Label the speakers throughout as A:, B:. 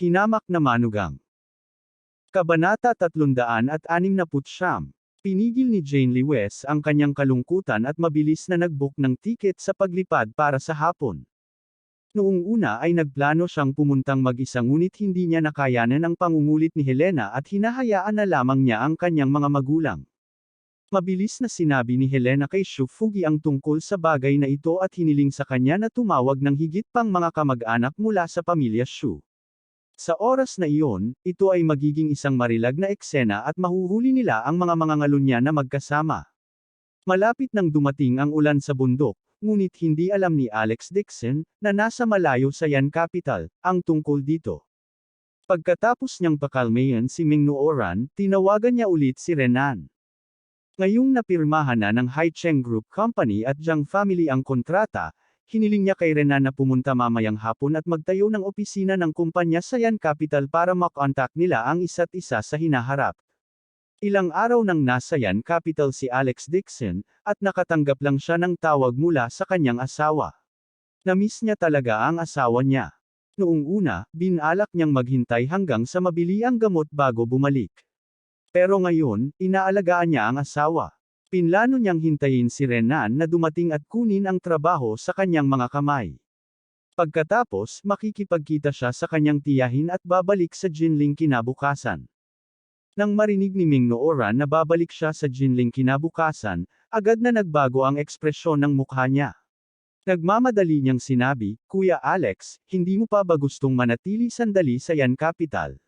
A: Hinamak na manugang. Kabanata 369. Pinigil ni Jane Lewes ang kanyang kalungkutan at mabilis na nag-book ng tiket sa paglipad para sa hapon. Noong una ay nagplano siyang pumuntang mag-isa ngunit hindi niya nakayanan ang pangungulit ni Helena at hinahayaan na lamang niya ang kanyang mga magulang. Mabilis na sinabi ni Helena kay Shufugi ang tungkol sa bagay na ito at hiniling sa kanya na tumawag ng higit pang mga kamag-anak mula sa pamilya Shu. Sa oras na iyon, ito ay magiging isang marilag na eksena at mahuhuli nila ang mga mangangalunya na magkasama. Malapit nang dumating ang ulan sa bundok, ngunit hindi alam ni Alex Dixon, na nasa malayo sa Yan Capital, ang tungkol dito. Pagkatapos niyang pakalmayan si Ming Nooran, tinawagan niya ulit si Renan. Ngayong napirmahan na ng Haicheng Group Company at Jiang Family ang kontrata, hiniling niya kay Renan na pumunta mamayang hapon at magtayo ng opisina ng kumpanya sa Yan Capital para makontak nila ang isa't isa sa hinaharap. Ilang araw nang nasa Yan Capital si Alex Dixon, at nakatanggap lang siya ng tawag mula sa kanyang asawa. Namiss niya talaga ang asawa niya. Noong una, binalak niyang maghintay hanggang sa mabili ang gamot bago bumalik. Pero ngayon, inaalagaan niya ang asawa. Pinlano niyang hintayin si Renan na dumating at kunin ang trabaho sa kanyang mga kamay. Pagkatapos, makikipagkita siya sa kanyang tiyahin at babalik sa Jinling kinabukasan. Nang marinig ni Ming Nooran na babalik siya sa Jinling kinabukasan, agad na nagbago ang ekspresyon ng mukha niya. Nagmamadali niyang sinabi, "Kuya Alex, hindi mo pa ba gustong manatili sandali sa Yan Capital?"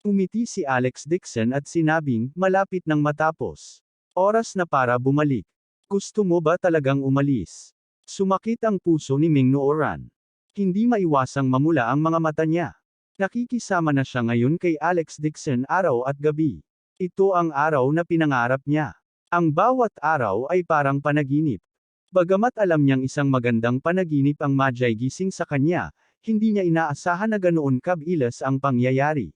A: Umiti si Alex Dixon at sinabing, malapit nang matapos. Oras na para bumalik. Gusto mo ba talagang umalis? Sumakit ang puso ni Ming Nooran. Hindi maiwasang mamula ang mga mata niya. Nakikisama na siya ngayon kay Alex Dixon araw at gabi. Ito ang araw na pinangarap niya. Ang bawat araw ay parang panaginip. Bagamat alam niyang isang magandang panaginip ang madyay gising sa kanya, hindi niya inaasahan na ganoon kabilis ang pangyayari.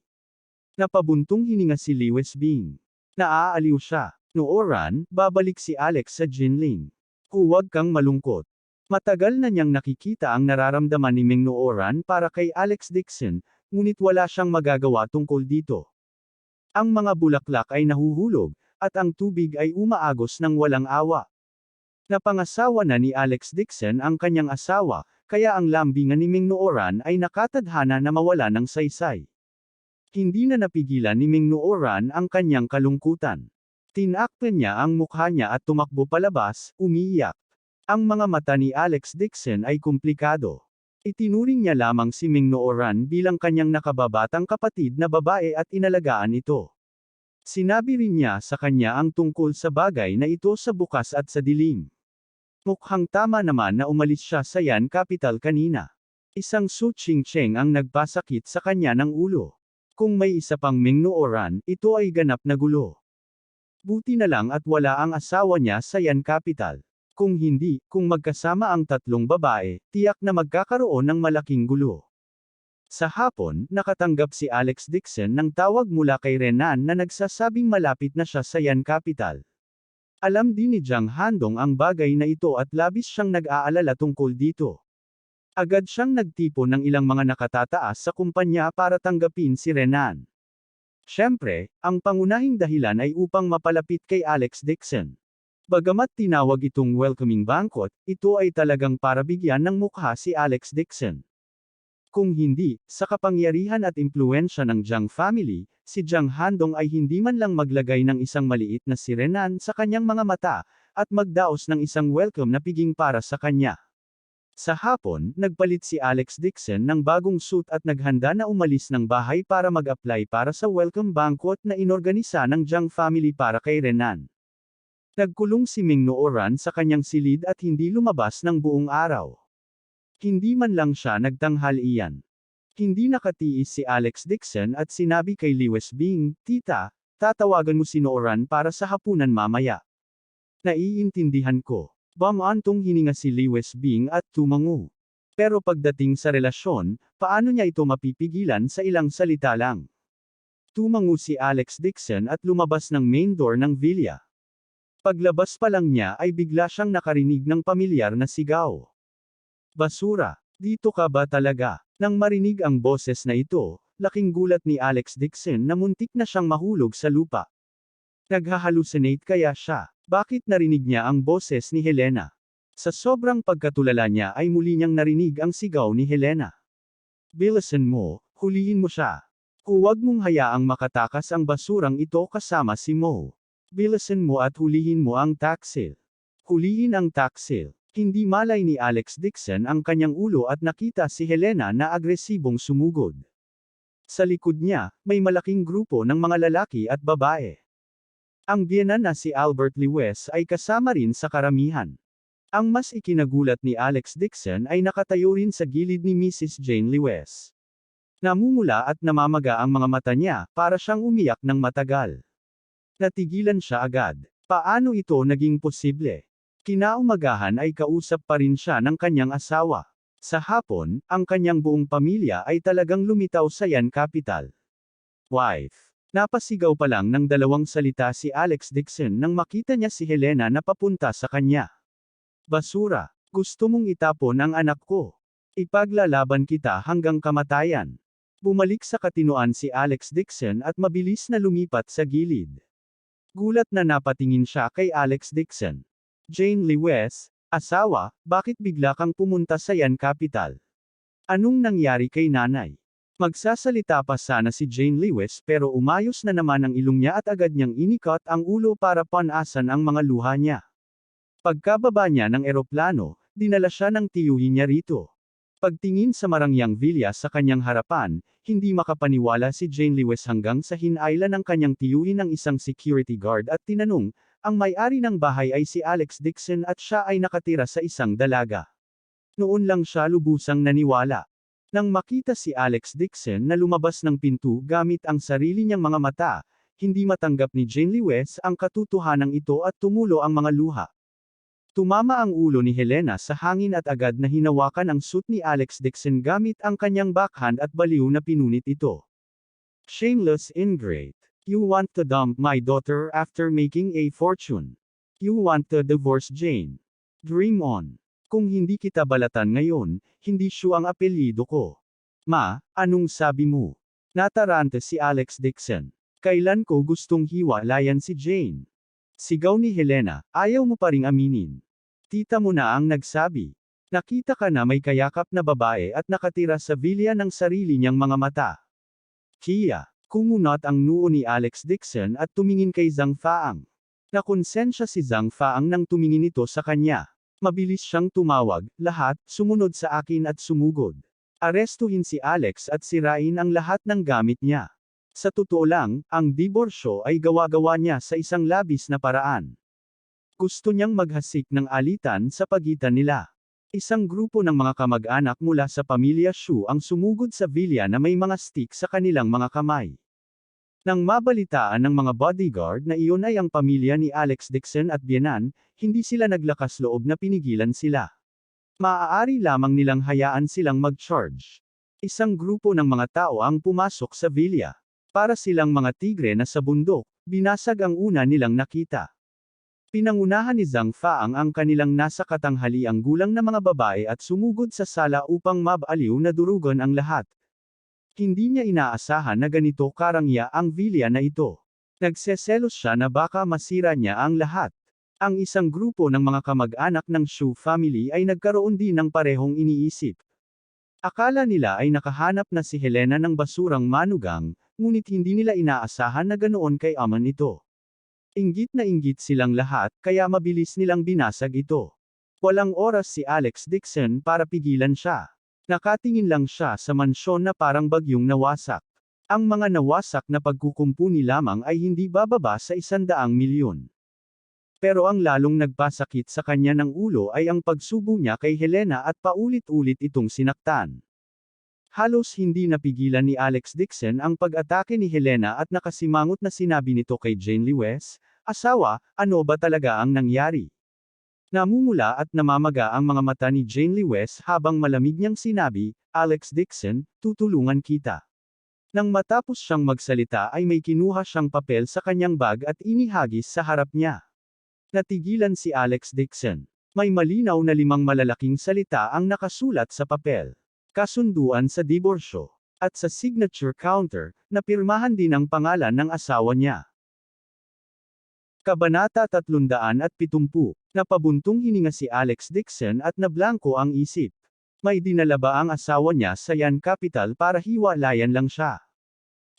A: Napabuntong hininga si Lewes Bing. Naaaliw siya. Nooran, babalik si Alex sa Jinling. Huwag kang malungkot. Matagal na niyang nakikita ang nararamdaman ni Ming Nooran para kay Alex Dixon, ngunit wala siyang magagawa tungkol dito. Ang mga bulaklak ay nahuhulog, at ang tubig ay umaagos ng walang awa. Napangasawa na ni Alex Dixon ang kanyang asawa, kaya ang lambingan ni Ming Nooran ay nakatadhana na mawala ng saysay. Hindi na napigilan ni Ming Nooran ang kanyang kalungkutan. Tinakpan niya ang mukha niya at tumakbo palabas, umiiyak. Ang mga mata ni Alex Dixon ay komplikado. Itinuring niya lamang si Ming Nooran bilang kanyang nakababatang kapatid na babae at inalagaan ito. Sinabi rin niya sa kanya ang tungkol sa bagay na ito sa bukas at sa dilim. Mukhang tama naman na umalis siya sa Yan Capital kanina. Isang Su Ching-cheng ang nagpasakit sa kanya ng ulo. Kung may isa pang Ming Nooran, ito ay ganap na gulo. Buti na lang at wala ang asawa niya sa Yan Capital. Kung hindi, kung magkasama ang tatlong babae, tiyak na magkakaroon ng malaking gulo. Sa hapon, nakatanggap si Alex Dixon ng tawag mula kay Renan na nagsasabing malapit na siya sa Yan Capital. Alam din ni Jiang Handong ang bagay na ito at labis siyang nag-aalala tungkol dito. Agad siyang nagtipon ng ilang mga nakatataas sa kumpanya para tanggapin si Renan. Siyempre, ang pangunahing dahilan ay upang mapalapit kay Alex Dixon. Bagamat tinawag itong welcoming banquet, ito ay talagang para bigyan ng mukha si Alex Dixon. Kung hindi, sa kapangyarihan at impluwensya ng Jiang family, si Jiang Handong ay hindi man lang maglagay ng isang maliit na si Renan sa kanyang mga mata, at magdaos ng isang welcome na piging para sa kanya. Sa hapon, nagpalit si Alex Dixon ng bagong suit at naghanda na umalis ng bahay para mag-apply para sa welcome banquet na inorganisa ng Jiang family para kay Renan. Nagkulong si Ming Nooran sa kanyang silid at hindi lumabas ng buong araw. Hindi man lang siya nagtanghalian. Hindi nakatiis si Alex Dixon at sinabi kay Lewes Bing, "Tita, tatawagan mo si Nooran para sa hapunan mamaya." Naiintindihan ko. Bamantong hininga si Lewes Bing at tumango. Pero pagdating sa relasyon, paano niya ito mapipigilan sa ilang salita lang? Tumango si Alex Dixon at lumabas ng main door ng villa. Paglabas pa lang niya ay bigla siyang nakarinig ng pamilyar na sigaw. "Basura, dito ka ba talaga?" Nang marinig ang boses na ito, Laking gulat ni Alex Dixon na muntik na siyang mahulog sa lupa. Naghahalucinate kaya siya? Bakit narinig niya ang boses ni Helena? Sa sobrang pagkatulala niya ay muli niyang narinig ang sigaw ni Helena. Bilisan mo, hulihin mo siya. Huwag mong hayaang makatakas ang basurang ito kasama si Mo. Bilisan mo at hulihin mo ang taksil. Hulihin ang taksil. Hindi malay ni Alex Dixon ang kanyang ulo at nakita si Helena na agresibong sumugod. Sa likod niya, may malaking grupo ng mga lalaki at babae. Ang biyenan na si Albert Lewis ay kasama rin sa karamihan. Ang mas ikinagulat ni Alex Dixon ay nakatayo rin sa gilid ni Mrs. Jane Lewis. Namumula at namamaga ang mga mata niya, para siyang umiyak ng matagal. Natigilan siya agad. Paano ito naging posible? Kinaumagahan ay kausap pa rin siya ng kanyang asawa. Sa hapon, ang kanyang buong pamilya ay talagang lumitaw sa Yan Capital. Wife. Napasigaw pa lang ng dalawang salita si Alex Dixon nang makita niya si Helena na papunta sa kanya. Basura. Gusto mong itapon ang anak ko. Ipaglalaban kita hanggang kamatayan. Bumalik sa katinoan si Alex Dixon at mabilis na lumipat sa gilid. Gulat na napatingin siya kay Alex Dixon. Jane Lewis, asawa, bakit bigla kang pumunta sa Yan Capital? Anong nangyari kay nanay? Magsasalita pa sana si Jane Lewis pero umayos na naman ang ilong niya at agad niyang inikot ang ulo para panasan ang mga luha niya. Pagkababa niya ng eroplano, dinala siya ng tiyuhin niya rito. Pagtingin sa marangyang villa sa kanyang harapan, hindi makapaniwala si Jane Lewis hanggang sa hinailan ng kanyang tiyuhin ng isang security guard at tinanong, ang may-ari ng bahay ay si Alex Dixon at siya ay nakatira sa isang dalaga. Noon lang siya lubusang naniwala. Nang makita si Alex Dixon na lumabas ng pinto gamit ang sarili niyang mga mata, hindi matanggap ni Jane Lewis ang katotohanan ito at tumulo ang mga luha. Tumama ang ulo ni Helena sa hangin at agad na hinawakan ang suit ni Alex Dixon gamit ang kanyang backhand at baliw na pinunit ito. Shameless ingrate. You want to dump my daughter after making a fortune. You want to divorce Jane. Dream on. Kung hindi kita balatan ngayon, hindi siya ang apelyido ko. Ma, anong sabi mo? Natarante si Alex Dixon. Kailan ko gustong hiwalayan si Jane? Sigaw ni Helena, ayaw mo pa ring aminin. Tita mo na ang nagsabi. Nakita ka na may kayakap na babae at nakatira sa villa ng sarili niyang mga mata. Kia, kumunot ang noo ni Alex Dixon at tumingin kay Zhang Faang. Nakonsensya si Zhang Faang nang tumingin ito sa kanya. Mabilis siyang tumawag, lahat, sumunod sa akin at sumugod. Arestuhin si Alex at sirain ang lahat ng gamit niya. Sa totoo lang, ang diborsyo ay gawa-gawa niya sa isang labis na paraan. Gusto niyang maghasik ng alitan sa pagitan nila. Isang grupo ng mga kamag-anak mula sa pamilya Shu ang sumugod sa villa na may mga stick sa kanilang mga kamay. Nang mabalitaan ng mga bodyguard na iyon ay ang pamilya ni Alex Dixon at biyenan, hindi sila naglakas loob na pinigilan sila. Maaari lamang nilang hayaan silang mag-charge. Isang grupo ng mga tao ang pumasok sa villa. Para silang mga tigre na sa bundok, binasag ang una nilang nakita. Pinangunahan ni Zhang Faang ang kanilang nasa katanghaliang gulang na mga babae at sumugod sa sala upang mabaliw na durugan ang lahat. Hindi niya inaasahan na ganito karangya ang villa na ito. Nagseselos siya na baka masira niya ang lahat. Ang isang grupo ng mga kamag-anak ng Shu family ay nagkaroon din ng parehong iniisip. Akala nila ay nakahanap na si Helena ng basurang manugang, ngunit hindi nila inaasahan na ganoon kay aman ito. Inggit na inggit silang lahat, kaya mabilis nilang binasag ito. Walang oras si Alex Dixon para pigilan siya. Nakatingin lang siya sa mansyon na parang bagyong nawasak. Ang mga nawasak na pagkukumpuni lamang ay hindi bababa sa 100 milyon. Pero ang lalong nagpasakit sa kanya ng ulo ay ang pagsubo niya kay Helena at paulit-ulit itong sinaktan. Halos hindi napigilan ni Alex Dixon ang pag-atake ni Helena at nakasimangot na sinabi nito kay Jane Lewis, "Asawa, ano ba talaga ang nangyari?" Namumula at namamaga ang mga mata ni Jane Lewis habang malamig niyang sinabi, "Alex Dixon, tutulungan kita." Nang matapos siyang magsalita ay may kinuha siyang papel sa kanyang bag at inihagis sa harap niya. Natigilan si Alex Dixon. May malinaw na 5 malalaking salita ang nakasulat sa papel. Kasunduan sa diborsyo. At sa signature counter, napirmahan din ang pangalan ng asawa niya. Kabanata 370. Napabuntong hininga si Alex Dixon at nablangko ang isip. May dinala ba ang asawa niya sa Yan Capital para hiwalayan lang siya?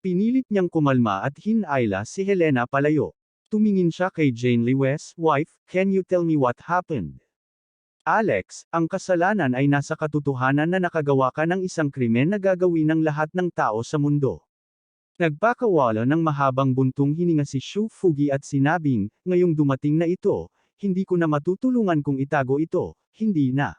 A: Pinilit niyang kumalma at hinayla si Helena palayo. Tumingin siya kay Jane Lewes, "Wife, can you tell me what happened?" "Alex, ang kasalanan ay nasa katotohanan na nakagawa ka ng isang krimen na gagawin ng lahat ng tao sa mundo." Nagpakawala ng mahabang buntong hininga si Shu Fugi at sinabing, "Ngayong dumating na ito, hindi ko na matutulungan kung itago ito, hindi na."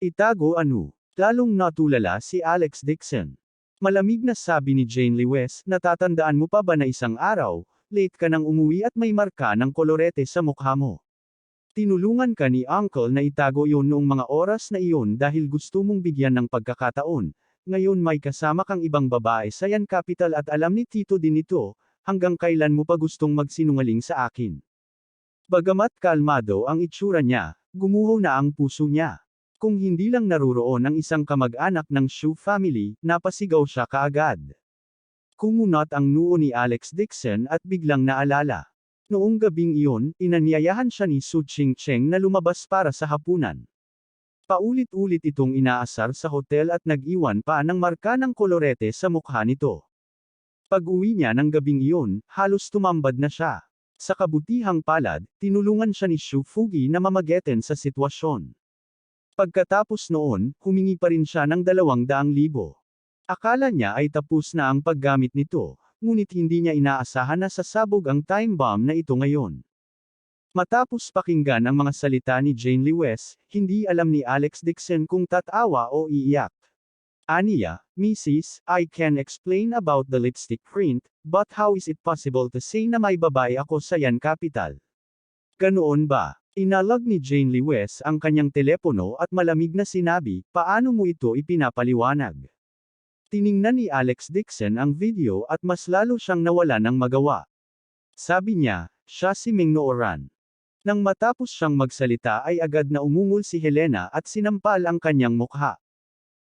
A: "Itago ano?" Lalong natulala si Alex Dixon. Malamig na sabi ni Jane Lewes, "Natatandaan mo pa ba na isang araw, late ka nang umuwi at may marka ng kolorete sa mukha mo? Tinulungan ka ni Uncle na itago yon noong mga oras na iyon dahil gusto mong bigyan ng pagkakataon. Ngayon may kasama kang ibang babae sa Yan Capital at alam ni Tito din ito, hanggang kailan mo pa gustong magsinungaling sa akin?" Bagamat kalmado ang itsura niya, gumuho na ang puso niya. Kung hindi lang naruroon ang isang kamag-anak ng Shu family, napasigaw siya kaagad. Kumunat ang noo ni Alex Dixon at biglang naalala. Noong gabing iyon, inanyayahan siya ni Su Ching-cheng na lumabas para sa hapunan. Paulit-ulit itong inaasar sa hotel at nag-iwan pa ng marka ng kolorete sa mukha nito. Pag-uwi niya ng gabing iyon, halos tumambad na siya. Sa kabutihang palad, tinulungan siya ni Shu Fugi na mamageten sa sitwasyon. Pagkatapos noon, humingi pa rin siya ng 200,000. Akala niya ay tapos na ang paggamit nito, ngunit hindi niya inaasahan na sasabog ang time bomb na ito ngayon. Matapos pakinggan ang mga salita ni Jane Lewes, hindi alam ni Alex Dixon kung tatawa o iiyak. "Aniya, Mrs., I can explain about the lipstick print, but how is it possible to say na may babae ako sa Yan Capital?" "Ganoon ba?" Inalag ni Jane Lewes ang kanyang telepono at malamig na sinabi, "Paano mo ito ipinapaliwanag?" Tiningnan ni Alex Dixon ang video at mas lalo siyang nawala ng magawa. Sabi niya, siya si Ming Nooran. Nang matapos siyang magsalita ay agad na umungol si Helena at sinampal ang kanyang mukha.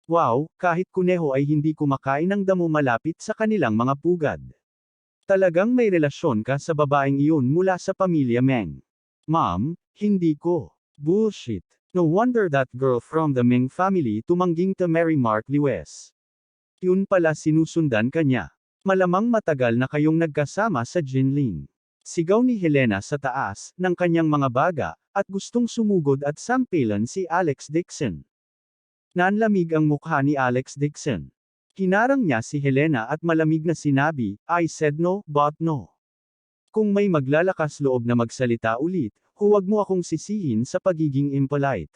A: "Wow, kahit kuneho ay hindi kumakain ng damo malapit sa kanilang mga pugad. Talagang may relasyon ka sa babaeng iyon mula sa pamilya Meng." "Ma'am, hindi ko." "Bullshit. No wonder that girl from the Meng family tumangging to marry Mark Lewes. Yun pala sinusundan ka niya. Malamang matagal na kayong nagkasama sa Jinling." Sigaw ni Helena sa taas, ng kanyang mga baga, at gustong sumugod at sampilan si Alex Dixon. Nanlamig ang mukha ni Alex Dixon. Hinarang niya si Helena at malamig na sinabi, "I said no, but no. Kung may maglalakas loob na magsalita ulit, huwag mo akong sisihin sa pagiging impolite."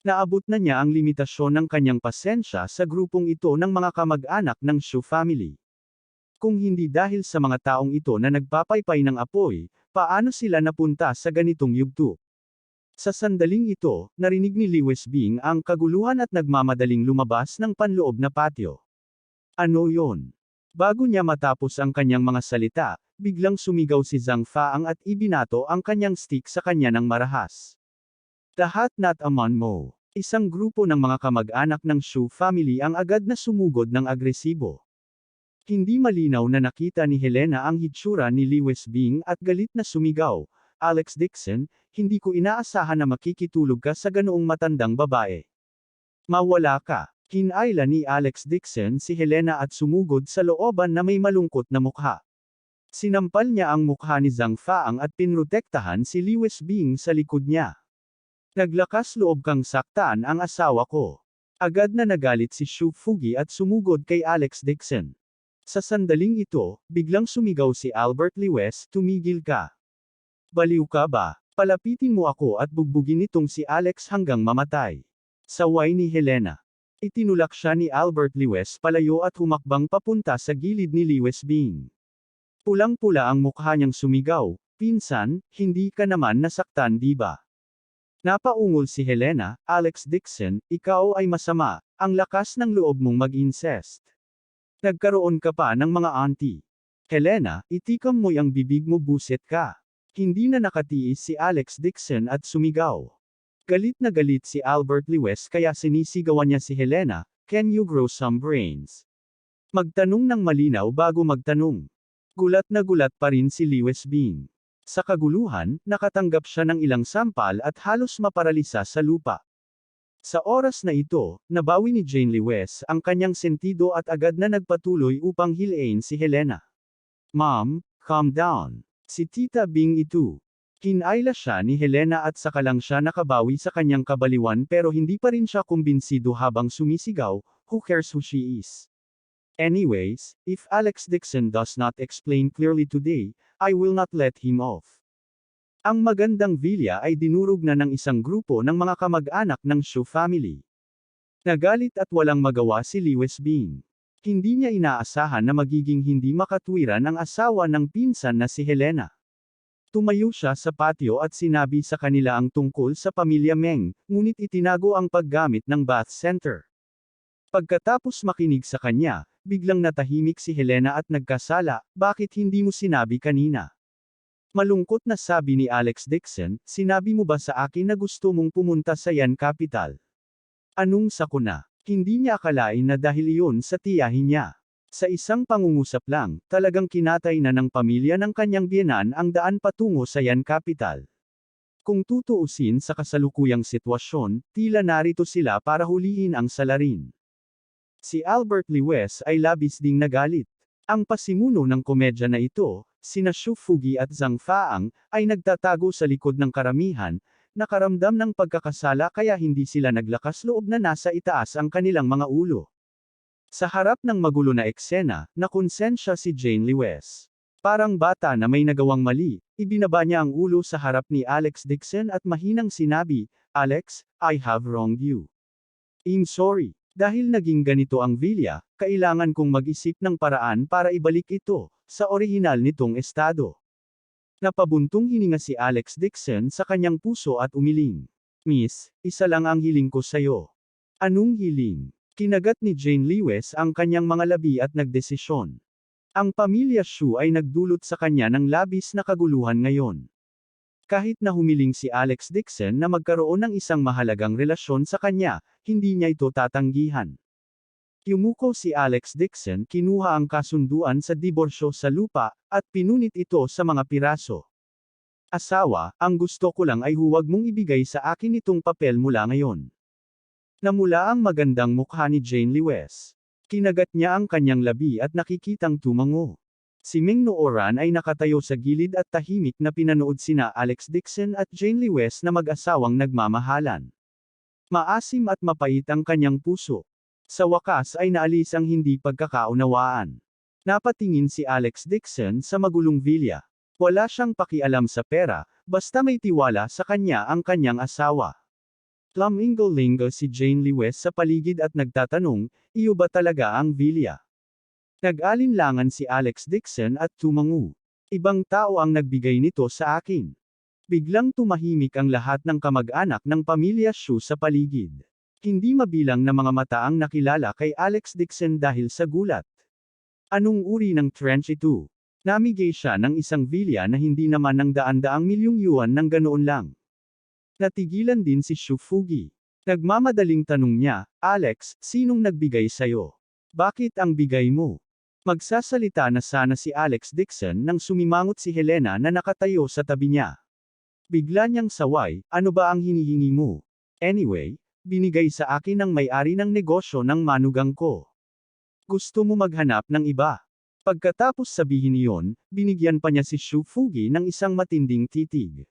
A: Naabot na niya ang limitasyon ng kanyang pasensya sa grupong ito ng mga kamag-anak ng Shu family. Kung hindi dahil sa mga taong ito na nagpapaypay ng apoy, paano sila napunta sa ganitong yugto? Sa sandaling ito, narinig ni Lewes Bing ang kaguluhan at nagmamadaling lumabas ng panloob na patio. "Ano yon?" Bago niya matapos ang kanyang mga salita, biglang sumigaw si Zhang Faang at ibinato ang kanyang stick sa kanya ng marahas. "Lahat not aman mo." Isang grupo ng mga kamag-anak ng Shu family ang agad na sumugod ng agresibo. Hindi malinaw na nakita ni Helena ang hitsura ni Lewes Bing at galit na sumigaw, "Alex Dixon, hindi ko inaasahan na makikitulog ka sa ganoong matandang babae. Mawala ka." Hinayla ni Alex Dixon si Helena at sumugod sa looban na may malungkot na mukha. Sinampal niya ang mukha ni Zhang Faang at pinrotektahan si Lewes Bing sa likod niya. "Naglakas loob kang saktan ang asawa ko." Agad na nagalit si Shu Fugi at sumugod kay Alex Dixon. Sa sandaling ito, biglang sumigaw si Albert Lewes, "Tumigil ka. Baliw ka ba? Palapitin mo ako at bugbugin itong si Alex hanggang mamatay." Saway ni Helena. Itinulak siya ni Albert Lewes palayo at humakbang papunta sa gilid ni Lewes Bing. Pulang-pula ang mukha niyang sumigaw, "Pinsan, hindi ka naman nasaktan di ba?" Napaungol si Helena, "Alex Dixon, ikaw ay masama, ang lakas ng loob mong mag-incest. Nagkaroon ka pa ng mga auntie." "Helena, itikam mo'y ang bibig mo buset ka." Hindi na nakatiis si Alex Dixon at sumigaw. Galit na galit si Albert Lewes kaya sinisigawan niya si Helena, "Can you grow some brains? Magtanong ng malinaw bago magtanong. Gulat na gulat pa rin si Lewis Bean. Sa kaguluhan, nakatanggap siya ng ilang sampal at halos maparalisa sa lupa. Sa oras na ito, nabawi ni Jane Lewis ang kanyang sentido at agad na nagpatuloy upang hilain si Helena. Mom, calm down. Si Tita Bing ito. Kinayla siya ni Helena at saka lang siya nakabawi sa kanyang kabaliwan pero hindi pa rin siya kumbinsido habang sumisigaw, who cares who she is? Anyways, if Alex Dixon does not explain clearly today, I will not let him off. Ang magandang villa ay dinurog na ng isang grupo ng mga kamag-anak ng Shu family. Nagalit at walang magawa si Lewis Bean. Hindi niya inaasahan na magiging hindi makatwiran ang asawa ng pinsan na si Helena. Tumayo siya sa patio at sinabi sa kanila ang tungkol sa pamilya Meng, ngunit itinago ang paggamit ng bath center. Pagkatapos makinig sa kanya, biglang natahimik si Helena at nagkasala, bakit hindi mo sinabi kanina? Malungkot na sabi ni Alex Dixon, sinabi mo ba sa akin na gusto mong pumunta sa Yan Capital? Anong sakuna? Hindi niya akalain na dahil iyon sa tiyahin niya. Sa isang pangungusap lang, talagang kinatay na ng pamilya ng kanyang biyenan ang daan patungo sa Yan Capital. Kung tutuusin sa kasalukuyang sitwasyon, tila narito sila para hulihin ang salarin. Si Albert Lewis ay labis ding nagalit. Ang pasimuno ng komedya na ito, sina Shu Fugi at Zhang Faang, ay nagtatago sa likod ng karamihan, nakaramdam ng pagkakasala kaya hindi sila naglakas loob na nasa itaas ang kanilang mga ulo. Sa harap ng magulo na eksena, nakonsensya si Jane Lewis. Parang bata na may nagawang mali, ibinaba niya ang ulo sa harap ni Alex Dixon at mahinang sinabi, Alex, I have wronged you. I'm sorry. Dahil naging ganito ang villa, kailangan kong mag-isip ng paraan para ibalik ito, sa orihinal nitong estado. Napabuntong hininga si Alex Dixon sa kanyang puso at umiling. Miss, isa lang ang hiling ko sayo. Anong hiling? Kinagat ni Jane Lewis ang kanyang mga labi at nagdesisyon. Ang pamilya Shu ay nagdulot sa kanya ng labis na kaguluhan ngayon. Kahit na humiling si Alex Dixon na magkaroon ng isang mahalagang relasyon sa kanya, hindi niya ito tatanggihan. Yumuko si Alex Dixon, kinuha ang kasunduan sa diborsyo sa lupa, at pinunit ito sa mga piraso. Asawa, ang gusto ko lang ay huwag mong ibigay sa akin itong papel mula ngayon. Namula ang magandang mukha ni Jane Lewis. Kinagat niya ang kanyang labi at nakikitang tumango. Si Ming Nooran ay nakatayo sa gilid at tahimik na pinanood sina Alex Dixon at Jane Lewis na mag-asawang nagmamahalan. Maasim at mapait ang kanyang puso. Sa wakas ay naalis ang hindi pagkakaunawaan. Napatingin si Alex Dixon sa magulong villa. Wala siyang pakialam sa pera, basta may tiwala sa kanya ang kanyang asawa. Lumingo-lingo si Jane Lewis sa paligid at nagtatanong, iyo ba talaga ang villa? Nag-alinlangan si Alex Dixon at tumango. Ibang tao ang nagbigay nito sa akin. Biglang tumahimik ang lahat ng kamag-anak ng pamilya Shu sa paligid. Hindi mabilang na mga mata ang nakilala kay Alex Dixon dahil sa gulat. Anong uri ng trench ito? Namigay siya ng isang villa na hindi naman ng daan-daang milyong yuan ng ganoon lang. Natigilan din si Shu Fugi. Nagmamadaling tanong niya, Alex, sinong nagbigay sayo? Bakit ang bigay mo? Magsasalita na sana si Alex Dixon nang sumimangot si Helena na nakatayo sa tabi niya. Bigla niyang saway, ano ba ang hinihingi mo? Anyway, binigay sa akin ng may-ari ng negosyo ng manugang ko. Gusto mo maghanap ng iba? Pagkatapos sabihin iyon, binigyan pa niya si Shu Fugi ng isang matinding titig.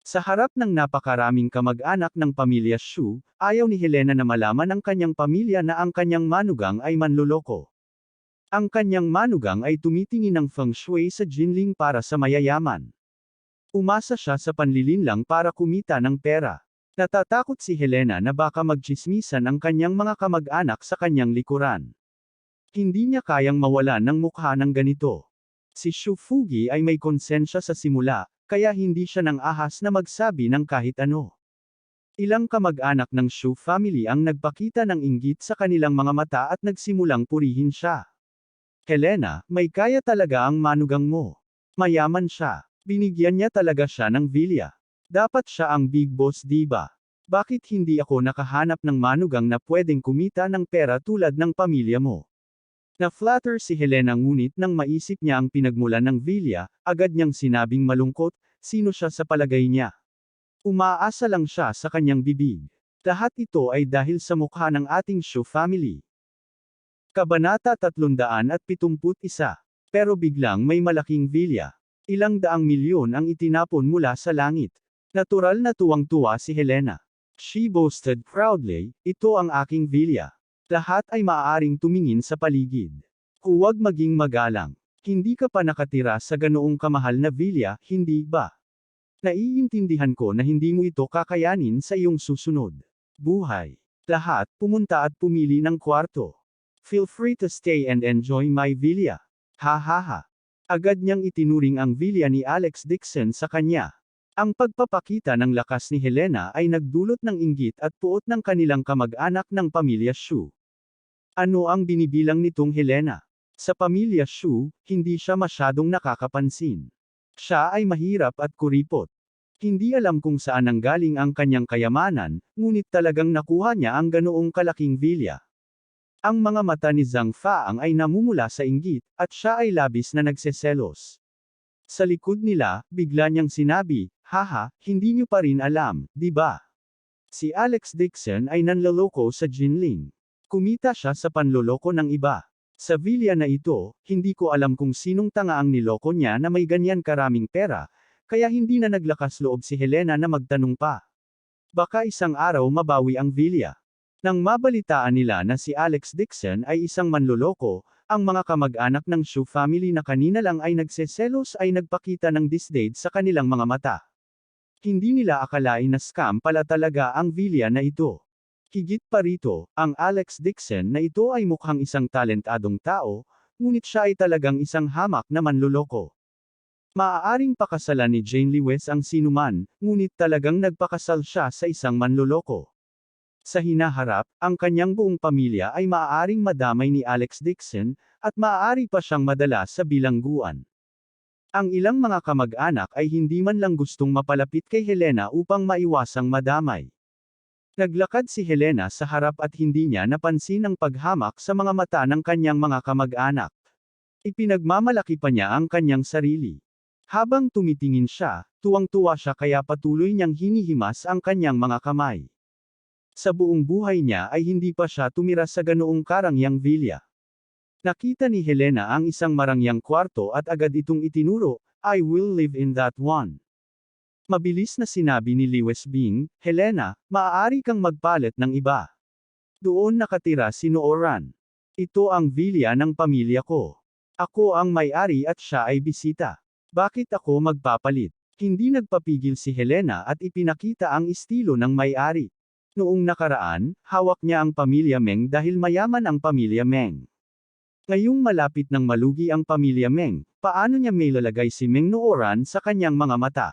A: Sa harap ng napakaraming kamag-anak ng pamilya Shu, ayaw ni Helena na malaman ang kanyang pamilya na ang kanyang manugang ay manloloko. Ang kanyang manugang ay tumitingin ng feng shui sa Jinling para sa mayayaman. Umasa siya sa panlilinlang para kumita ng pera. Natatakot si Helena na baka magtsismisan ang kanyang mga kamag-anak sa kanyang likuran. Hindi niya kayang mawalan ng mukha ng ganito. Si Shu Fugi ay may konsensya sa simula, kaya hindi siya nang ahas na magsabi ng kahit ano. Ilang kamag-anak ng Shu family ang nagpakita ng inggit sa kanilang mga mata at nagsimulang purihin siya. Helena, may kaya talaga ang manugang mo. Mayaman siya. Binigyan niya talaga siya ng villa. Dapat siya ang big boss, diba? Bakit hindi ako nakahanap ng manugang na pwedeng kumita ng pera tulad ng pamilya mo? Na-flatter si Helena ngunit nang maisip niya ang pinagmulan ng Villa, agad niyang sinabing malungkot, sino siya sa palagay niya. Umaasa lang siya sa kanyang bibig. Lahat ito ay dahil sa mukha ng ating Shu family. Kabanata 371. Pero biglang may malaking Villa. Ilang daang milyon ang itinapon mula sa langit. Natural na tuwang-tuwa si Helena. She boasted proudly, ito ang aking Villa. Lahat ay maaaring tumingin sa paligid. Huwag maging magalang. Hindi ka pa nakatira sa ganoong kamahal na Villa, hindi ba? Naiintindihan ko na hindi mo ito kakayanin sa iyong susunod. Buhay. Lahat, pumunta at pumili ng kwarto. Feel free to stay and enjoy my villa. Ha ha ha. Agad niyang itinuring ang villa ni Alex Dixon sa kanya. Ang pagpapakita ng lakas ni Helena ay nagdulot ng inggit at puot ng kanilang kamag-anak ng pamilya Shu. Ano ang binibilang nitong Helena? Sa pamilya Shu, hindi siya masyadong nakakapansin. Siya ay mahirap at kuripot. Hindi alam kung saan nanggaling ang kanyang kayamanan, ngunit talagang nakuha niya ang ganoong kalaking villa. Ang mga mata ni Zhang Faang ay namumula sa inggit, at siya ay labis na nagseselos. Sa likod nila, bigla niyang sinabi, haha, hindi niyo pa rin alam, di ba? Si Alex Dixon ay nanloloko sa Jinling. Kumita siya sa panloloko ng iba. Sa villa na ito, hindi ko alam kung sinong tanga ang niloko niya na may ganyan karaming pera, kaya hindi na naglakas loob si Helena na magtanong pa. Baka isang araw mabawi ang villa. Nang mabalitaan nila na si Alex Dixon ay isang manloloko, ang mga kamag-anak ng Shu family na kanina lang ay nagseselos ay nagpakita ng disdain sa kanilang mga mata. Hindi nila akalain na scam pala talaga ang villa na ito. Higit pa rito, ang Alex Dixon na ito ay mukhang isang talentadong tao, ngunit siya ay talagang isang hamak na manloloko. Maaaring pakasalan ni Jane Lewis ang sinuman, ngunit talagang nagpakasal siya sa isang manloloko. Sa hinaharap, ang kanyang buong pamilya ay maaaring madamay ni Alex Dixon, at maaari pa siyang madala sa bilangguan. Ang ilang mga kamag-anak ay hindi man lang gustong mapalapit kay Helena upang maiwasang madamay. Naglakad si Helena sa harap at hindi niya napansin ang paghamak sa mga mata ng kanyang mga kamag-anak. Ipinagmamalaki pa niya ang kanyang sarili. Habang tumitingin siya, tuwang-tuwa siya kaya patuloy niyang hinihimas ang kanyang mga kamay. Sa buong buhay niya ay hindi pa siya tumira sa ganoong karangyang villa. Nakita ni Helena ang isang marangyang kwarto at agad itong itinuro, I will live in that one. Mabilis na sinabi ni Lewis Bing, Helena, maaari kang magpalit ng iba. Doon nakatira si Nooran. Ito ang villa ng pamilya ko. Ako ang may-ari at siya ay bisita. Bakit ako magpapalit? Hindi nagpapigil si Helena at ipinakita ang estilo ng may-ari. Noong nakaraan, hawak niya ang pamilya Meng dahil mayaman ang pamilya Meng. Ngayong malapit ng malugi ang pamilya Meng, paano niya may lalagay si Meng Nooran sa kanyang mga mata?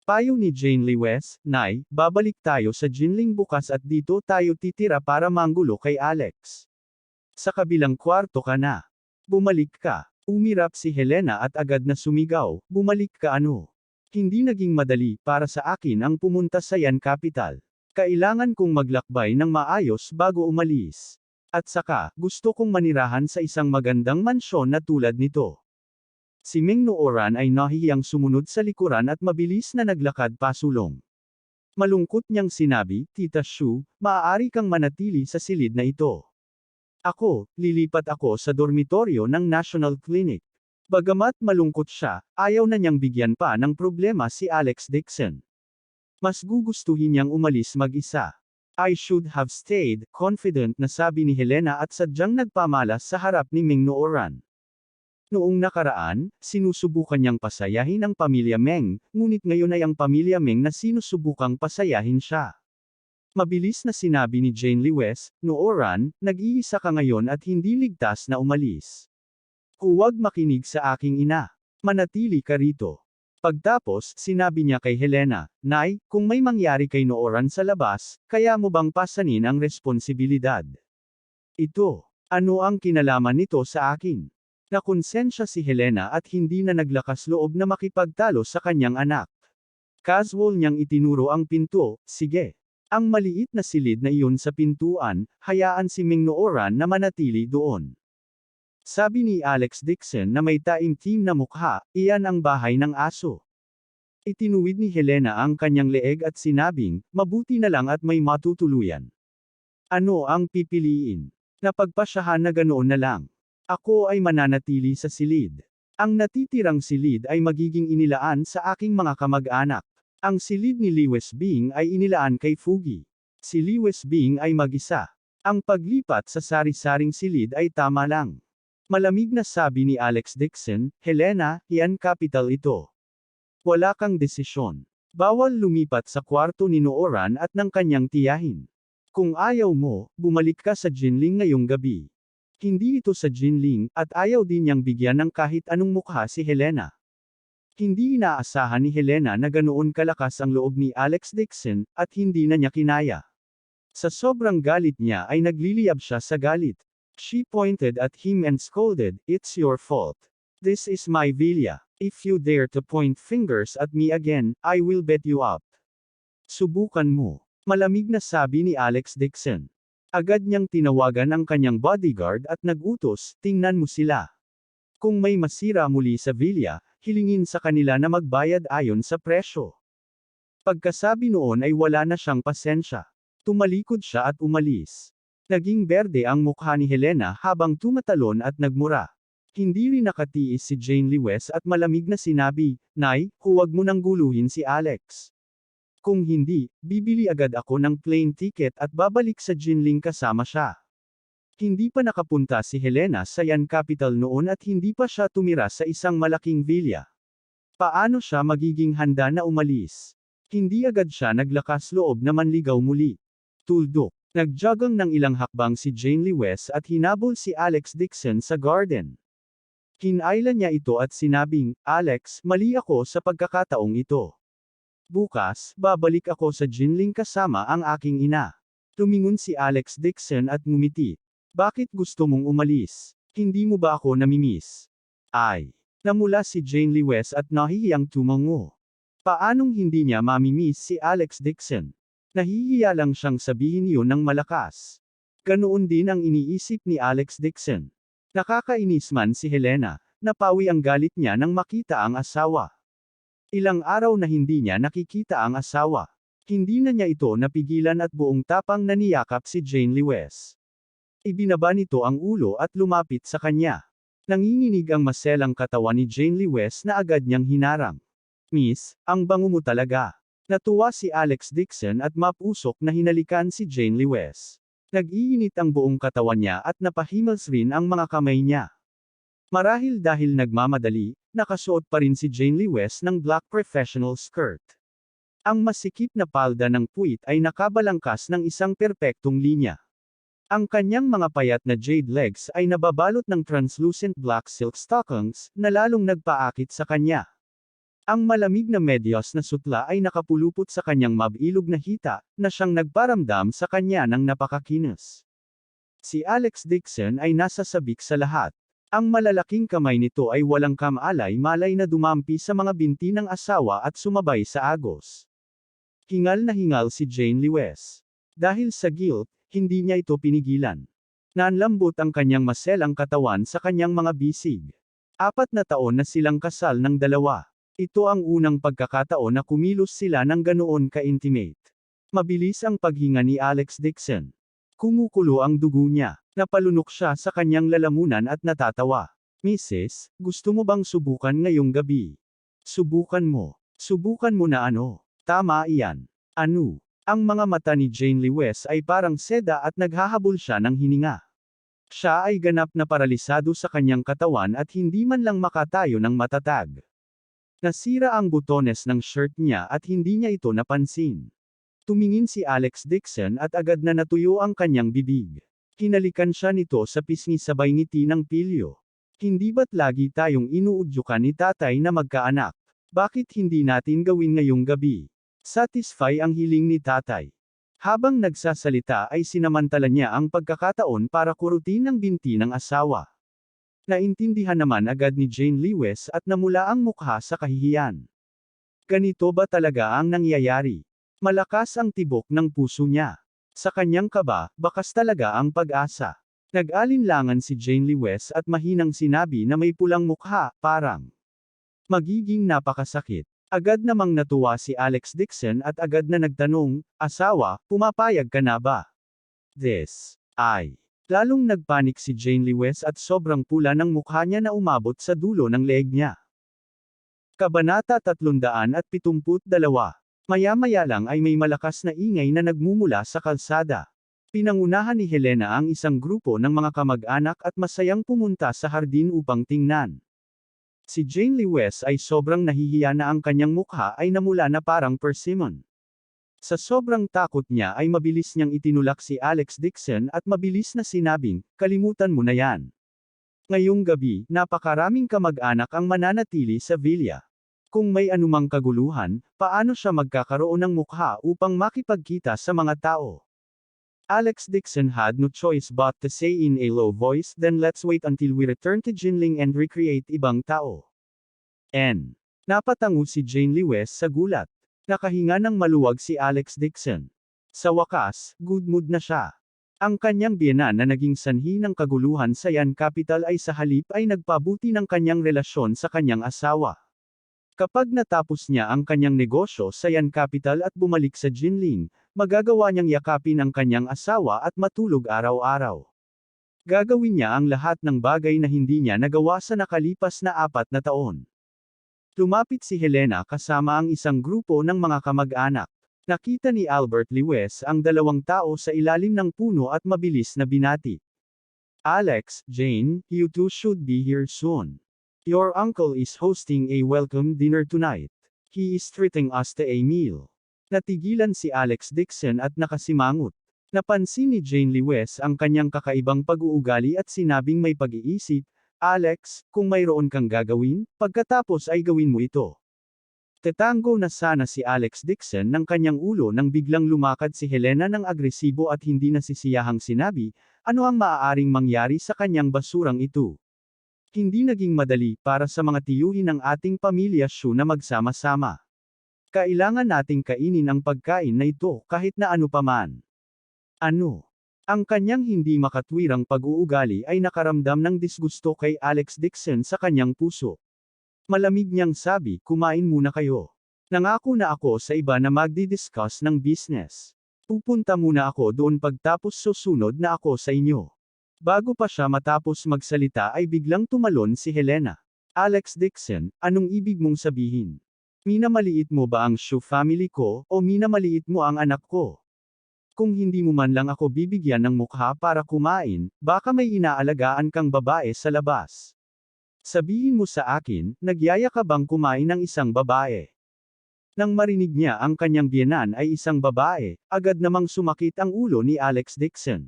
A: Payo ni Jane Lewis, Nay, babalik tayo sa Jinling bukas at dito tayo titira para manggulo kay Alex. Sa kabilang kwarto ka na. Bumalik ka. Umirap si Helena at agad na sumigaw, bumalik ka ano? Hindi naging madali para sa akin ang pumunta sa Yan Capital. Kailangan kong maglakbay ng maayos bago umalis. At saka, gusto kong manirahan sa isang magandang mansyon na tulad nito. Si Meng Nooran ay nahihiyang sumunod sa likuran at mabilis na naglakad pasulong. Malungkot niyang sinabi, Tita Shu, maaari kang manatili sa silid na ito. Ako, lilipat ako sa dormitoryo ng National Clinic. Bagamat malungkot siya, ayaw na niyang bigyan pa ng problema si Alex Dixon. Mas gugustuhin niyang umalis mag-isa. I should have stayed, confident na sabi ni Helena at sadyang nagpamalas sa harap ni Meng Nooran. Noong nakaraan, sinusubukan niyang pasayahin ang pamilya Meng, ngunit ngayon ay ang pamilya Meng na sinusubukang pasayahin siya. Mabilis na sinabi ni Jane Lewis, Nooran, nag-iisa ka ngayon at hindi ligtas na umalis. Huwag makinig sa aking ina. Manatili ka rito. Pagtapos, sinabi niya kay Helena, Nay, kung may mangyari kay Nooran sa labas, kaya mo bang pasanin ang responsibilidad? Ito. Ano ang kinalaman nito sa akin? Nakonsensya si Helena at hindi na naglakas loob na makipagtalo sa kanyang anak. Casual niyang itinuro ang pinto, sige. Ang maliit na silid na iyon sa pintuan, hayaan si Meng Nooran na manatili doon. Sabi ni Alex Dixon na may taimtim na mukha, iyan ang bahay ng aso. Itinuwid ni Helena ang kanyang leeg at sinabing, mabuti na lang at may matutuluyan. Ano ang pipiliin? Napagpasyahan na ganoon na lang. Ako ay mananatili sa silid. Ang natitirang silid ay magiging inilaan sa aking mga kamag-anak. Ang silid ni Lewis Bing ay inilaan kay Fugi. Si Lewis Bing ay mag-isa. Ang paglipat sa sari-saring silid ay tama lang. Malamig na sabi ni Alex Dixon, Helena, iyan capital ito. Wala kang desisyon. Bawal lumipat sa kwarto ni Nooran at ng kanyang tiyahin. Kung ayaw mo, bumalik ka sa Jinling ngayong gabi. Hindi ito sa Jinling, at ayaw din niyang bigyan ng kahit anong mukha si Helena. Hindi inaasahan ni Helena na ganoon kalakas ang loob ni Alex Dixon, at hindi na niya kinaya. Sa sobrang galit niya ay nagliliyab siya sa galit. She pointed at him and scolded, it's your fault. This is my villa. If you dare to point fingers at me again, I will bet you up. Subukan mo. Malamig na sabi ni Alex Dixon. Agad niyang tinawagan ang kanyang bodyguard at nag-utos, tingnan mo sila. Kung may masira muli sa villa, hilingin sa kanila na magbayad ayon sa presyo. Pagkasabi noon ay wala na siyang pasensya. Tumalikod siya at umalis. Naging berde ang mukha ni Helena habang tumatalon at nagmura. Hindi rin nakatiis si Jane Lewis at malamig na sinabi, Nay, huwag mo nang guluhin si Alex. Kung hindi, bibili agad ako ng plane ticket at babalik sa Jinling kasama siya. Hindi pa nakapunta si Helena sa Yan Capital noon at hindi pa siya tumira sa isang malaking villa. Paano siya magiging handa na umalis? Hindi agad siya naglakas loob na manligaw muli. Tuldok. Nagjogging ng ilang hakbang si Jane Lewis at hinabol si Alex Dixon sa garden. Hinailan niya ito at sinabing, Alex, mali ako sa pagkakataong ito. Bukas, babalik ako sa Jinling kasama ang aking ina. Tumingon si Alex Dixon at ngumiti. Bakit gusto mong umalis? Hindi mo ba ako namimiss? Ay. Namula si Jane Lewis at nahihiyang tumango. Paanong hindi niya mamimiss si Alex Dixon? Nahihiya lang siyang sabihin yun ng malakas. Ganoon din ang iniisip ni Alex Dixon. Nakakainis man si Helena, napawi ang galit niya nang makita ang asawa. Ilang araw na hindi niya nakikita ang asawa. Hindi na niya ito napigilan at buong tapang naniyakap si Jane Lewis. Ibinaba nito ang ulo at lumapit sa kanya. Nanginginig ang maselang katawan ni Jane Lewis na agad niyang hinarang. Miss, ang bango mo talaga. Natuwa si Alex Dixon at mapusok na hinalikan si Jane Lewis. Nag-iinit ang buong katawan niya at napahimals rin ang mga kamay niya. Marahil dahil nagmamadali, nakasuot pa rin si Jane Lewis ng black professional skirt. Ang masikip na palda ng puwit ay nakabalangkas ng isang perpektong linya. Ang kanyang mga payat na jade legs ay nababalot ng translucent black silk stockings na lalong nagpaakit sa kanya. Ang malamig na medyas na sutla ay nakapulupot sa kanyang mabilog na hita, na siyang nagparamdam sa kanya ng napakakinis. Si Alex Dixon ay nasa sabik sa lahat. Ang malalaking kamay nito ay walang kamalay-malay na dumampi sa mga binti ng asawa at sumabay sa agos. Hingal na hingal si Jane Lewis. Dahil sa guilt, hindi niya ito pinigilan. Nanlambot ang kanyang maselang katawan sa kanyang mga bisig. 4 na taon na silang kasal ng dalawa. Ito ang unang pagkakataon na kumilos sila ng ganoon ka-intimate. Mabilis ang paghinga ni Alex Dixon. Kumukulo ang dugo niya. Napalunok siya sa kanyang lalamunan at natatawa. Mrs., gusto mo bang subukan ngayong gabi? Subukan mo. Subukan mo na ano? Tama iyan. Ano? Ang mga mata ni Jane Lewis ay parang seda at naghahabol siya ng hininga. Siya ay ganap na paralisado sa kanyang katawan at hindi man lang makatayo ng matatag. Nasira ang butones ng shirt niya at hindi niya ito napansin. Tumingin si Alex Dixon at agad na natuyo ang kanyang bibig. Hinalikan siya nito sa pisngi sabay ngiti ng pilyo. Hindi ba't lagi tayong inuudyukan ni tatay na magkaanak? Bakit hindi natin gawin ngayong gabi? Satisfy ang hiling ni tatay. Habang nagsasalita ay sinamantala niya ang pagkakataon para kurutin ang binti ng asawa. Naintindihan naman agad ni Jane Lewis at namula ang mukha sa kahihiyan. Ganito ba talaga ang nangyayari? Malakas ang tibok ng puso niya. Sa kanyang kaba, bakas talaga ang pag-asa. Nag-alinlangan si Jane Lewes at mahinang sinabi na may pulang mukha, parang magiging napakasakit. Agad namang natuwa si Alex Dixon at agad na nagtanong, asawa, pumapayag ka na ba? This ay. Lalong nagpanik si Jane Lewes at sobrang pula ng mukha niya na umabot sa dulo ng leeg niya. Kabanata 372. Maya-maya lang ay may malakas na ingay na nagmumula sa kalsada. Pinangunahan ni Helena ang isang grupo ng mga kamag-anak at masayang pumunta sa hardin upang tingnan. Si Jane Lewes ay sobrang nahihiya na ang kanyang mukha ay namula na parang persimmon. Sa sobrang takot niya ay mabilis niyang itinulak si Alex Dixon at mabilis na sinabing, kalimutan mo na yan. Ngayong gabi, napakaraming kamag-anak ang mananatili sa villa. Kung may anumang kaguluhan, paano siya magkakaroon ng mukha upang makipagkita sa mga tao? Alex Dixon had no choice but to say in a low voice, then let's wait until we return to Jinling and recreate ibang tao. Napatango si Jane Lewes sa gulat. Nakahinga ng maluwag si Alex Dixon. Sa wakas, good mood na siya. Ang kanyang biyenan na naging sanhi ng kaguluhan sa Yan Capital ay sa halip ay nagpabuti ng kanyang relasyon sa kanyang asawa. Kapag natapos niya ang kanyang negosyo sa Yan Capital at bumalik sa Jinling, magagawa niyang yakapin ang kanyang asawa at matulog araw-araw. Gagawin niya ang lahat ng bagay na hindi niya nagawa sa nakalipas na 4 na taon. Lumapit si Helena kasama ang isang grupo ng mga kamag-anak. Nakita ni Albert Lewes ang 2 tao sa ilalim ng puno at mabilis na binati. Alex, Jane, you two should be here soon. Your uncle is hosting a welcome dinner tonight. He is treating us to a meal. Natigilan si Alex Dixon at nakasimangot. Napansin ni Jane Lewes ang kanyang kakaibang pag-uugali at sinabing may pag-iisip, Alex, kung mayroon kang gagawin, pagkatapos ay gawin mo ito. Tetango na sana si Alex Dixon ng kanyang ulo nang biglang lumakad si Helena ng agresibo at hindi nasisiyahang sinabi, ano ang maaaring mangyari sa kanyang basurang ito? Hindi naging madali para sa mga tiyuhin ng ating pamilya Shu na magsama-sama. Kailangan nating kainin ang pagkain na ito kahit na ano paman. Ano? Ang kanyang hindi makatwirang pag-uugali ay nakaramdam ng disgusto kay Alex Dixon sa kanyang puso. Malamig niyang sabi, kumain muna kayo. Nangako na ako sa iba na magdi-discuss ng business. Pupunta muna ako doon pagtapos susunod na ako sa inyo. Bago pa siya matapos magsalita ay biglang tumalon si Helena. Alex Dixon, anong ibig mong sabihin? Minamaliit mo ba ang Shu family ko, o minamaliit mo ang anak ko? Kung hindi mo man lang ako bibigyan ng mukha para kumain, baka may inaalagaan kang babae sa labas. Sabihin mo sa akin, nagyaya ka bang kumain ng isang babae? Nang marinig niya ang kanyang biyenan ay isang babae, agad namang sumakit ang ulo ni Alex Dixon.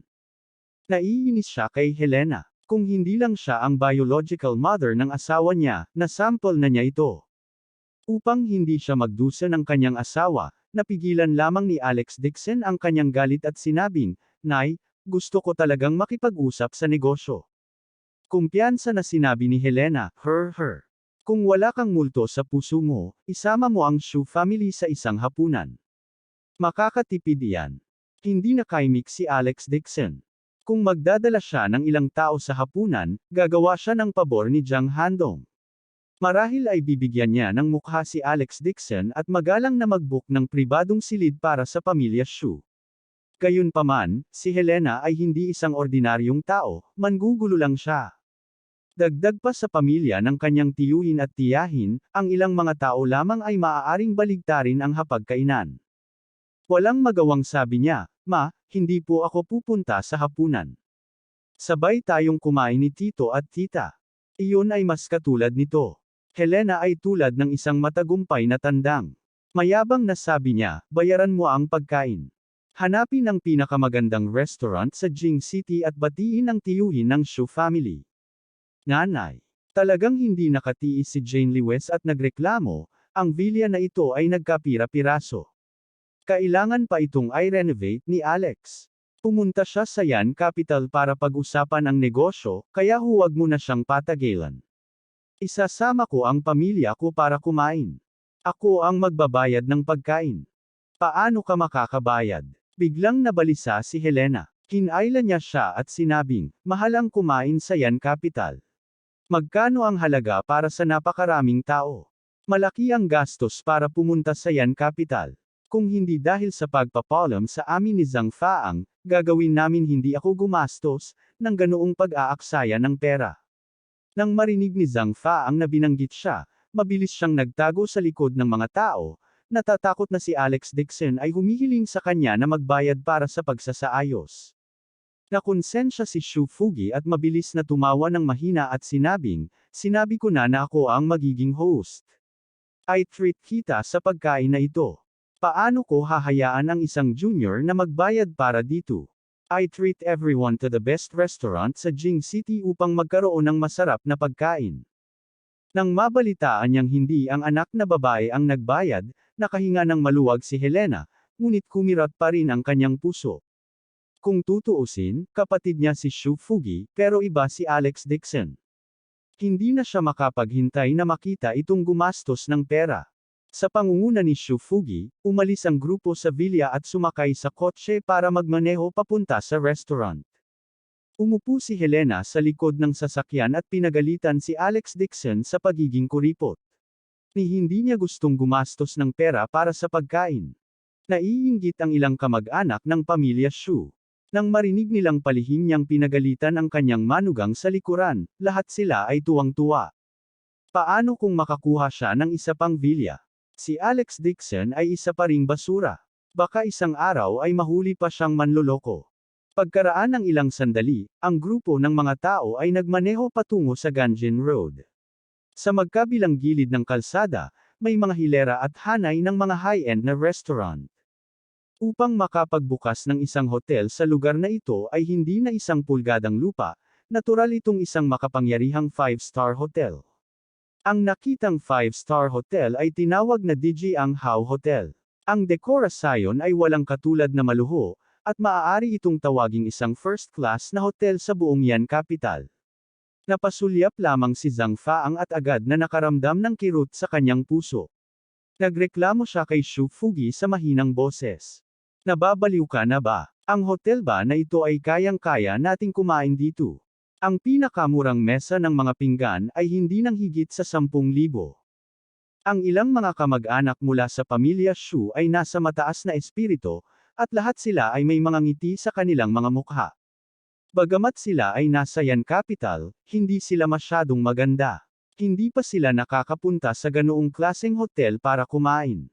A: Naiinis siya kay Helena. Kung hindi lang siya ang biological mother ng asawa niya, nasample na niya ito. Upang hindi siya magdusa ng kanyang asawa, napigilan lamang ni Alex Dixon ang kanyang galit at sinabing, Nay, gusto ko talagang makipag-usap sa negosyo. Kumpiyansa na sinabi ni Helena, her. Kung wala kang multo sa puso mo, isama mo ang Shu family sa isang hapunan. Makakatipid iyan. Hindi nakaimik si Alex Dixon. Kung magdadala siya ng ilang tao sa hapunan, gagawa siya ng pabor ni Jiang Handong. Marahil ay bibigyan niya ng mukha si Alex Dixon at magalang na mag-book ng pribadong silid para sa pamilya Shu. Gayunpaman, si Helena ay hindi isang ordinaryong tao, manggugulo lang siya. Dagdag pa sa pamilya ng kanyang tiyuhin at tiyahin, ang ilang mga tao lamang ay maaaring baligtarin ang hapagkainan. Walang magawang sabi niya, Ma, hindi po ako pupunta sa hapunan. Sabay tayong kumain ni Tito at Tita. Iyon ay mas katulad nito. Helena ay tulad ng isang matagumpay na tandang. Mayabang na sabi niya, bayaran mo ang pagkain. Hanapin ang pinakamagandang restaurant sa Jing City at batiin ang tiyuhin ng Shu family. Nanay. Talagang hindi nakatiis si Jane Lewes at nagreklamo, ang villa na ito ay nagkapira-piraso. Kailangan pa itong i-renovate ni Alex. Pumunta siya sa Yan Capital para pag-usapan ang negosyo, kaya huwag mo na siyang patagilan. Isasama ko ang pamilya ko para kumain. Ako ang magbabayad ng pagkain. Paano ka makakabayad? Biglang nabalisa si Helena. Kinaila niya siya at sinabing, mahal ang kumain sa Yan Capital. Magkano ang halaga para sa napakaraming tao? Malaki ang gastos para pumunta sa Yan Capital. Kung hindi dahil sa pagpapalam sa amin ni Zhang Faang, gagawin namin hindi ako gumastos ng ganoong pag-aaksaya ng pera. Nang marinig ni Zhang Faang na binanggit siya, mabilis siyang nagtago sa likod ng mga tao. Natatakot na si Alex Dixon ay humihiling sa kanya na magbayad para sa pagsasaayos. Nakonsensya si Shu Fugi at mabilis na tumawa ng mahina at sinabing, sinabi ko na ako ang magiging host. I treat kita sa pagkain na ito. Paano ko hahayaan ang isang junior na magbayad para dito? I treat everyone to the best restaurant sa Jing City upang magkaroon ng masarap na pagkain. Nang mabalitaan niyang hindi ang anak na babae ang nagbayad, nakahinga ng maluwag si Helena, ngunit kumirat pa rin ang kanyang puso. Kung tutuusin, kapatid niya si Shu Fugi, pero iba si Alex Dixon. Hindi na siya makapaghintay na makita itong gumastos ng pera. Sa pangunguna ni Shu Fugi, umalis ang grupo sa villa at sumakay sa kotse para magmaneho papunta sa restaurant. Umupo si Helena sa likod ng sasakyan at pinagalitan si Alex Dixon sa pagiging kuripot. Hindi niya gustong gumastos ng pera para sa pagkain. Naiinggit ang ilang kamag-anak ng pamilya Shu. Nang marinig nilang palihim niyang pinagalitan ang kanyang manugang sa likuran, lahat sila ay tuwang-tuwa. Paano kung makakuha siya ng isa pang villa? Si Alex Dixon ay isa pa ring basura. Baka isang araw ay mahuli pa siyang manloloko. Pagkaraan ng ilang sandali, ang grupo ng mga tao ay nagmaneho patungo sa Ganjin Road. Sa magkabilang gilid ng kalsada, may mga hilera at hanay ng mga high-end na restaurant. Upang makapagbukas ng isang hotel sa lugar na ito ay hindi na isang pulgadang lupa, natural itong isang makapangyarihang 5-star hotel. Ang nakitang 5-star hotel ay tinawag na DJ Ang Hao Hotel. Ang dekorasyon ay walang katulad na maluho, at maaari itong tawaging isang first-class na hotel sa buong Yan Capital. Napasulyap lamang si Zhang Faang at agad na nakaramdam ng kirot sa kanyang puso. Nagreklamo siya kay Shu Fugi sa mahinang boses. Nababaliw ka na ba? Ang hotel ba na ito ay kayang-kaya nating kumain dito? Ang pinakamurang mesa ng mga pinggan ay hindi nang higit sa 10,000. Ang ilang mga kamag-anak mula sa pamilya Shu ay nasa mataas na espiritu, at lahat sila ay may mga ngiti sa kanilang mga mukha. Bagamat sila ay nasa Yan Capital, hindi sila masyadong maganda. Hindi pa sila nakakapunta sa ganoong klaseng hotel para kumain.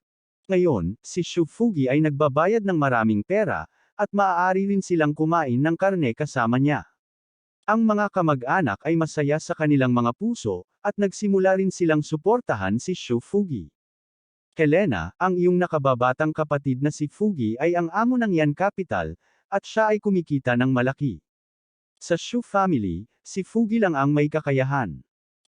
A: Ngayon, si Shu Fugi ay nagbabayad ng maraming pera, at maaari rin silang kumain ng karne kasama niya. Ang mga kamag-anak ay masaya sa kanilang mga puso, at nagsimula rin silang suportahan si Shu Fugi. Helena, ang iyong nakababatang kapatid na si Fugi ay ang amo ng Yan Capital, at siya ay kumikita ng malaki. Sa Shu family, si Fugi lang ang may kakayahan.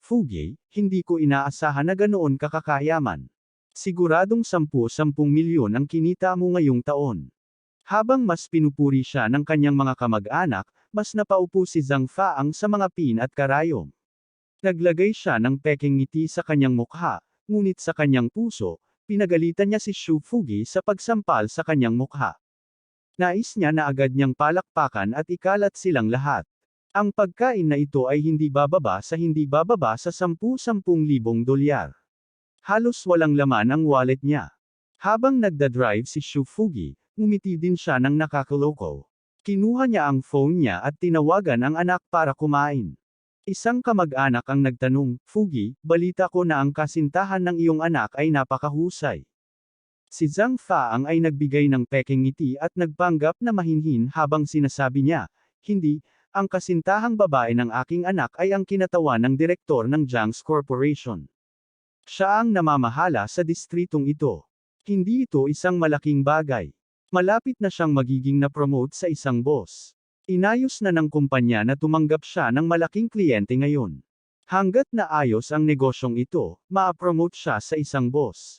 A: Fugi, hindi ko inaasahan na ganoon kakakayaman. Siguradong 10 milyon ang kinita mo ngayong taon. Habang mas pinupuri siya ng kanyang mga kamag-anak, mas napaupo si Zhang Faang sa mga pin at karayom. Naglagay siya ng peking ngiti sa kanyang mukha, ngunit sa kanyang puso, pinagalitan niya si Shu Fugi sa pagsampal sa kanyang mukha. Nais niya na agad niyang palakpakan at ikalat silang lahat. Ang pagkain na ito ay hindi bababa sa 10,000 dolyar. Halos walang laman ang wallet niya. Habang nagdadrive si Shu Fugi, ngumiti din siya ng nakakaloko. Kinuha niya ang phone niya at tinawagan ang anak para kumain. Isang kamag-anak ang nagtanong, Fugi, balita ko na ang kasintahan ng iyong anak ay napakahusay. Si Zhang Faang ay nagbigay ng peking ngiti at nagpanggap na mahinhin habang sinasabi niya, hindi, ang kasintahang babae ng aking anak ay ang kinatawan ng direktor ng Jiang's Corporation. Siya ang namamahala sa distritong ito. Hindi ito isang malaking bagay. Malapit na siyang magiging na-promote sa isang boss. Inayos na ng kumpanya na tumanggap siya ng malaking kliyente ngayon. Hanggat naayos ang negosyong ito, ma-promote siya sa isang boss.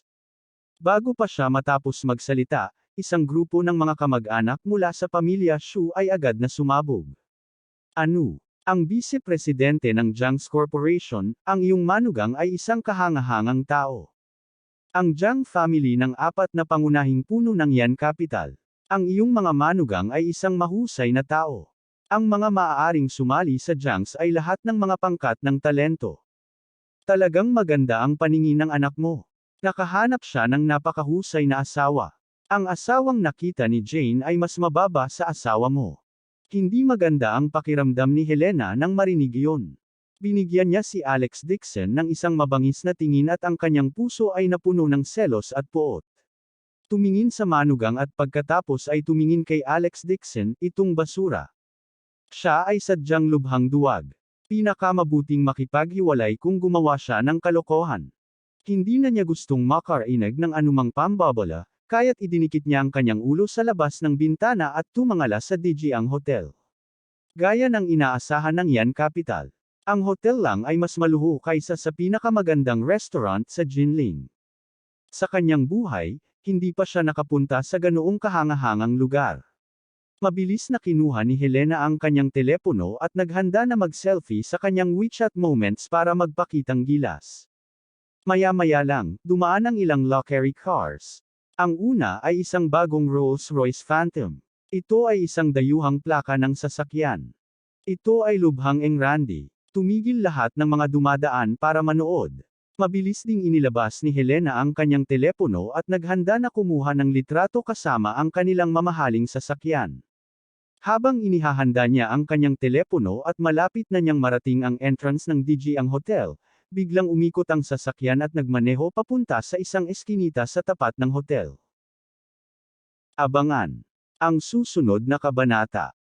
A: Bago pa siya matapos magsalita, isang grupo ng mga kamag-anak mula sa pamilya Shu ay agad na sumabog. Ano? Ang vice-presidente ng Jiang's Corporation, ang iyong manugang ay isang kahangahangang tao. Ang Jiang family ng 4 na pangunahing puno ng Yan Capital. Ang iyong mga manugang ay isang mahusay na tao. Ang mga maaaring sumali sa Junks ay lahat ng mga pangkat ng talento. Talagang maganda ang paningin ng anak mo. Nakahanap siya ng napakahusay na asawa. Ang asawang nakita ni Jane ay mas mababa sa asawa mo. Hindi maganda ang pakiramdam ni Helena nang marinig iyon. Binigyan niya si Alex Dixon ng isang mabangis na tingin at ang kanyang puso ay napuno ng selos at poot. Tumingin sa manugang at pagkatapos ay tumingin kay Alex Dixon, itong basura. Siya ay sadyang lubhang duwag. Pinakamabuting makipaghiwalay kung gumawa siya ng kalokohan. Hindi na niya gustong makarinig ng anumang pambabala, kaya't idinikit niya ang kanyang ulo sa labas ng bintana at tumangala sa Dijiang Hotel. Gaya ng inaasahan ng Yan Capital. Ang hotel lang ay mas maluho kaysa sa pinakamagandang restaurant sa Jinling. Sa kanyang buhay, hindi pa siya nakapunta sa ganoong kahangahangang lugar. Mabilis na kinuha ni Helena ang kanyang telepono at naghanda na mag-selfie sa kanyang WeChat moments para magpakitang gilas. Maya-maya lang, dumaan ang ilang luxury cars. Ang una ay isang bagong Rolls-Royce Phantom. Ito ay isang dayuhang plaka ng sasakyan. Ito ay lubhang engrande. Tumigil lahat ng mga dumadaan para manood. Mabilis ding inilabas ni Helena ang kanyang telepono at naghanda na kumuha ng litrato kasama ang kanilang mamahaling sasakyan. Habang inihahanda niya ang kanyang telepono at malapit na niyang marating ang entrance ng Dijiang Hotel, biglang umikot ang sasakyan at nagmaneho papunta sa isang eskinita sa tapat ng hotel. Abangan ang susunod na kabanata.